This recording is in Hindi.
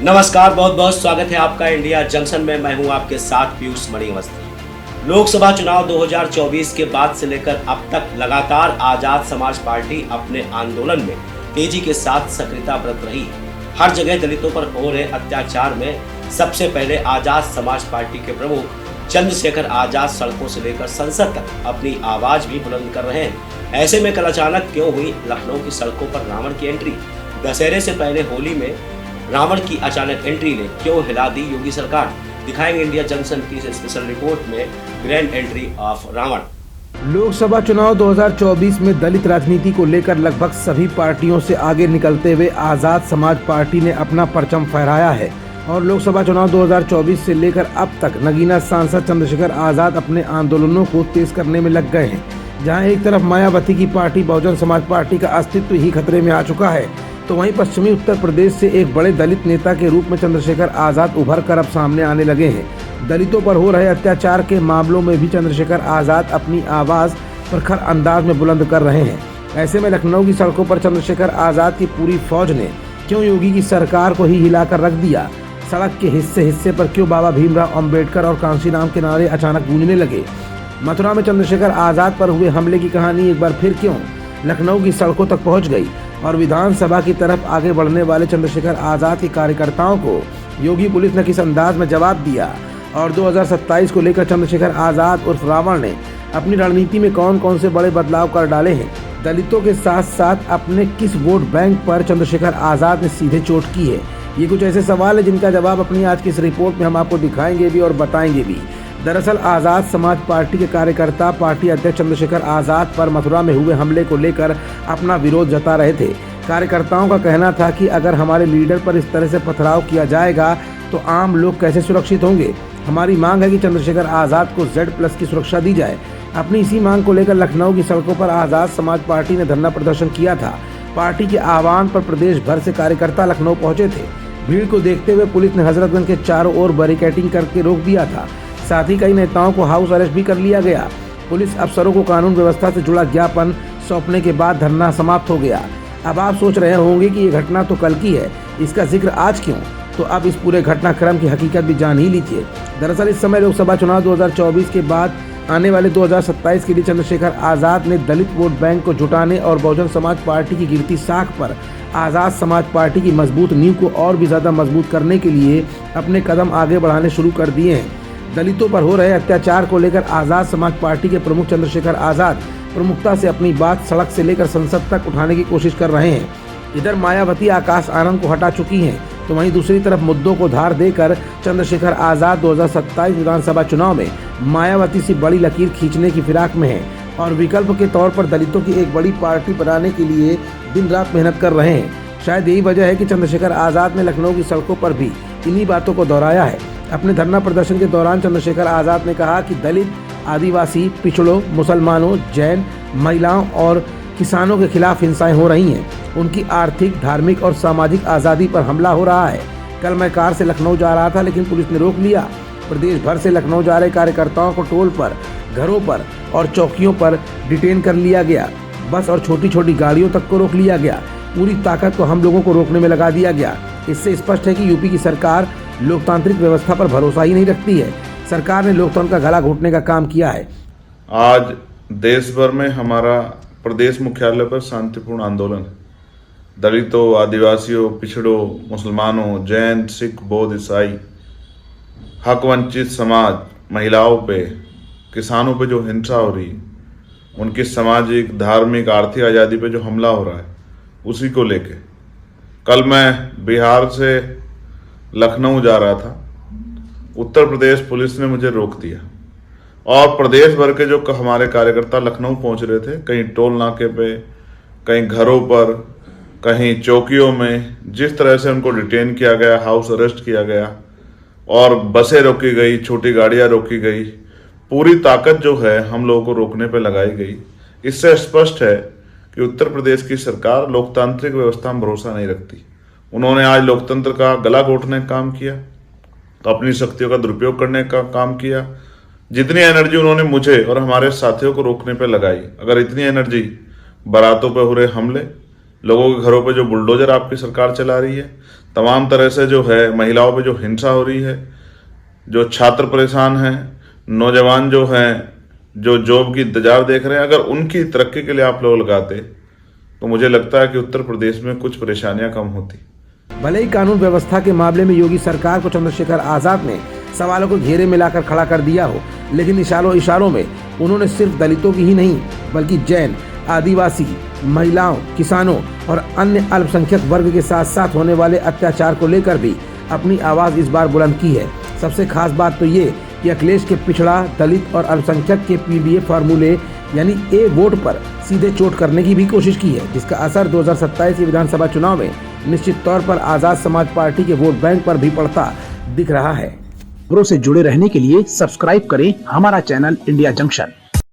नमस्कार, बहुत बहुत स्वागत है आपका इंडिया जंक्शन में। मैं हूं आपके साथ पीयूष मणि अवस्थी। लोकसभा चुनाव 2024 के बाद से लेकर अब तक लगातार आजाद समाज पार्टी अपने आंदोलन में तेजी के साथ सक्रियता बरत रही है। हर जगह दलितों पर हो रहे अत्याचार में सबसे पहले आजाद समाज पार्टी के प्रमुख चंद्रशेखर आजाद सड़कों से लेकर संसद तक अपनी आवाज भी बुलंद कर रहे हैं। ऐसे में कल अचानक क्यों हुई लखनऊ की सड़कों पर रावण की एंट्री? दशहरे से पहले होली में रावण की अचानक एंट्री ने क्यों हिला दी योगी सरकार? दिखाएंगे इंडिया जंक्शन की स्पेशल रिपोर्ट में grand entry of Ravan. Lok Sabha चुनाव 2024 में दलित राजनीति को लेकर लगभग सभी पार्टियों से आगे निकलते हुए आजाद समाज पार्टी ने अपना परचम फहराया है और लोकसभा चुनाव 2024 से लेकर अब तक नगीना सांसद चंद्रशेखर आजाद अपने आंदोलनों को तेज करने में लग गए हैं। जहां एक तरफ मायावती की पार्टी बहुजन समाज पार्टी का अस्तित्व ही खतरे में आ चुका है, तो वहीं पश्चिमी उत्तर प्रदेश से एक बड़े दलित नेता के रूप में चंद्रशेखर आजाद उभर कर अब सामने आने लगे हैं। दलितों पर हो रहे अत्याचार के मामलों में भी चंद्रशेखर आजाद अपनी आवाज प्रखर अंदाज में बुलंद कर रहे हैं। ऐसे में लखनऊ की सड़कों पर चंद्रशेखर आजाद की पूरी फौज ने क्यों योगी की सरकार को ही हिलाकर रख दिया? सड़क के हिस्से हिस्से पर क्यों बाबा भीमराव अम्बेडकर और कांशीराम के नारे अचानक गूंजने लगे? मथुरा में चंद्रशेखर आजाद पर हुए हमले की कहानी एक बार फिर क्यों लखनऊ की सड़कों तक पहुंच गई और विधानसभा की तरफ आगे बढ़ने वाले चंद्रशेखर आजाद के कार्यकर्ताओं को योगी पुलिस ने किस अंदाज में जवाब दिया? और 2027 को लेकर चंद्रशेखर आजाद उर्फ रावण ने अपनी रणनीति में कौन कौन से बड़े बदलाव कर डाले हैं? दलितों के साथ साथ अपने किस वोट बैंक पर चंद्रशेखर आजाद ने सीधे चोट की है? ये कुछ ऐसे सवाल है जिनका जवाब अपनी आज की इस रिपोर्ट में हम आपको दिखाएंगे भी और बताएंगे भी। दरअसल आजाद समाज पार्टी के कार्यकर्ता पार्टी अध्यक्ष चंद्रशेखर आजाद पर मथुरा में हुए हमले को लेकर अपना विरोध जता रहे थे। कार्यकर्ताओं का कहना था कि अगर हमारे लीडर पर इस तरह से पथराव किया जाएगा तो आम लोग कैसे सुरक्षित होंगे? हमारी मांग है कि चंद्रशेखर आजाद को Z+ की सुरक्षा दी जाए। अपनी इसी मांग को लेकर लखनऊ की सड़कों पर आजाद समाज पार्टी ने धरना प्रदर्शन किया था। पार्टी के आह्वान पर प्रदेश भर से कार्यकर्ता लखनऊ पहुंचे थे। भीड़ को देखते हुए पुलिस ने हजरतगंज के चारों ओर बैरिकेडिंग करके रोक दिया था। साथ ही कई नेताओं को हाउस अरेस्ट भी कर लिया गया। पुलिस अफसरों को कानून व्यवस्था से जुड़ा ज्ञापन सौंपने के बाद धरना समाप्त हो गया। अब आप सोच रहे होंगे कि ये घटना तो कल की है, इसका जिक्र आज क्यों? तो अब इस पूरे घटनाक्रम की हकीकत भी जान ही लीजिए। दरअसल इस समय लोकसभा चुनाव 2024 के बाद आने वाले 2027 के लिए चंद्रशेखर आजाद ने दलित वोट बैंक को जुटाने और बहुजन समाज पार्टी की गिरती साख पर आजाद समाज पार्टी की मजबूत नींव को और भी ज्यादा मजबूत करने के लिए अपने कदम आगे बढ़ाने शुरू कर दिए हैं। दलितों पर हो रहे अत्याचार को लेकर आजाद समाज पार्टी के प्रमुख चंद्रशेखर आजाद प्रमुखता से अपनी बात सड़क से लेकर संसद तक उठाने की कोशिश कर रहे हैं। इधर मायावती आकाश आनंद को हटा चुकी हैं, तो वहीं दूसरी तरफ मुद्दों को धार देकर चंद्रशेखर आजाद 2027 विधानसभा चुनाव में मायावती से बड़ी लकीर खींचने की फिराक में हैं और विकल्प के तौर पर दलितों की एक बड़ी पार्टी बनाने के लिए दिन रात मेहनत कर रहे हैं। शायद यही वजह है कि चंद्रशेखर आजाद ने लखनऊ की सड़कों पर भी इन्हीं बातों को दोहराया है। अपने धरना प्रदर्शन के दौरान चंद्रशेखर आजाद ने कहा कि दलित, आदिवासी, पिछड़ों, मुसलमानों, जैन, महिलाओं और किसानों के खिलाफ हिंसाएं हो रही हैं। उनकी आर्थिक, धार्मिक और सामाजिक आज़ादी पर हमला हो रहा है। कल मैं कार से लखनऊ जा रहा था, लेकिन पुलिस ने रोक लिया। प्रदेश भर से लखनऊ जा रहे कार्यकर्ताओं को टोल पर, घरों पर और चौकियों पर डिटेन कर लिया गया। बस और छोटी छोटी गाड़ियों तक को रोक लिया गया। पूरी ताकत को हम लोगों को रोकने में लगा दिया गया। इससे स्पष्ट है कि यूपी की सरकार लोकतांत्रिक व्यवस्था पर भरोसा ही नहीं रखती है। सरकार ने लोकतंत्र का गला घोटने का काम किया है। आज देश भर में हमारा प्रदेश मुख्यालय पर शांतिपूर्ण आंदोलन है। दलितों, आदिवासियों, पिछड़ों, मुसलमानों, जैन, सिख, बौद्ध, ईसाई, हक वंचित समाज, महिलाओं पे, किसानों पे जो हिंसा हो रही है, उनकी सामाजिक, धार्मिक, आर्थिक आज़ादी पे जो हमला हो रहा है, उसी को लेके कल मैं बिहार से लखनऊ जा रहा था। उत्तर प्रदेश पुलिस ने मुझे रोक दिया और प्रदेश भर के जो हमारे कार्यकर्ता लखनऊ पहुंच रहे थे, कहीं टोल नाके पे, कहीं घरों पर, कहीं चौकियों में, जिस तरह से उनको डिटेन किया गया, हाउस अरेस्ट किया गया और बसें रोकी गई, छोटी गाड़ियां रोकी गई, पूरी ताकत जो है हम लोगों को रोकने पे लगाई गई। इससे स्पष्ट है कि उत्तर प्रदेश की सरकार लोकतांत्रिक व्यवस्था में भरोसा नहीं रखती। उन्होंने आज लोकतंत्र का गला घोटने का काम किया, तो अपनी शक्तियों का दुरुपयोग करने का काम किया। जितनी एनर्जी उन्होंने मुझे और हमारे साथियों को रोकने पे लगाई, अगर इतनी एनर्जी बारातों पे हो रहे हमले लोगों के घरों पे जो बुलडोजर आपकी सरकार चला रही है, तमाम तरह से जो है महिलाओं पे जो हिंसा हो रही है, जो छात्र परेशान हैं, नौजवान जो हैं जो जॉब की इंतजार देख रहे हैं, अगर उनकी तरक्की के लिए आप लोग लगाते तो मुझे लगता है कि उत्तर प्रदेश में कुछ परेशानियां कम होती। भले ही कानून व्यवस्था के मामले में योगी सरकार को चंद्रशेखर आजाद ने सवालों को घेरे में लाकर खड़ा कर दिया हो, लेकिन इशारों में उन्होंने सिर्फ दलितों की ही नहीं बल्कि जैन, आदिवासी, महिलाओं, किसानों और अन्य अल्पसंख्यक वर्ग के साथ साथ होने वाले अत्याचार को लेकर भी अपनी आवाज इस बार बुलंद की है। सबसे खास बात तो ये कि अखिलेश के पिछड़ा, दलित और अल्पसंख्यक के पीडीए फार्मूले यानी ए वोट पर सीधे चोट करने की भी कोशिश की है, जिसका असर 2027 के विधानसभा चुनाव में निश्चित तौर पर आजाद समाज पार्टी के वोट बैंक पर भी पड़ता दिख रहा है। खबरों से जुड़े रहने के लिए सब्सक्राइब करें हमारा चैनल इंडिया जंक्शन।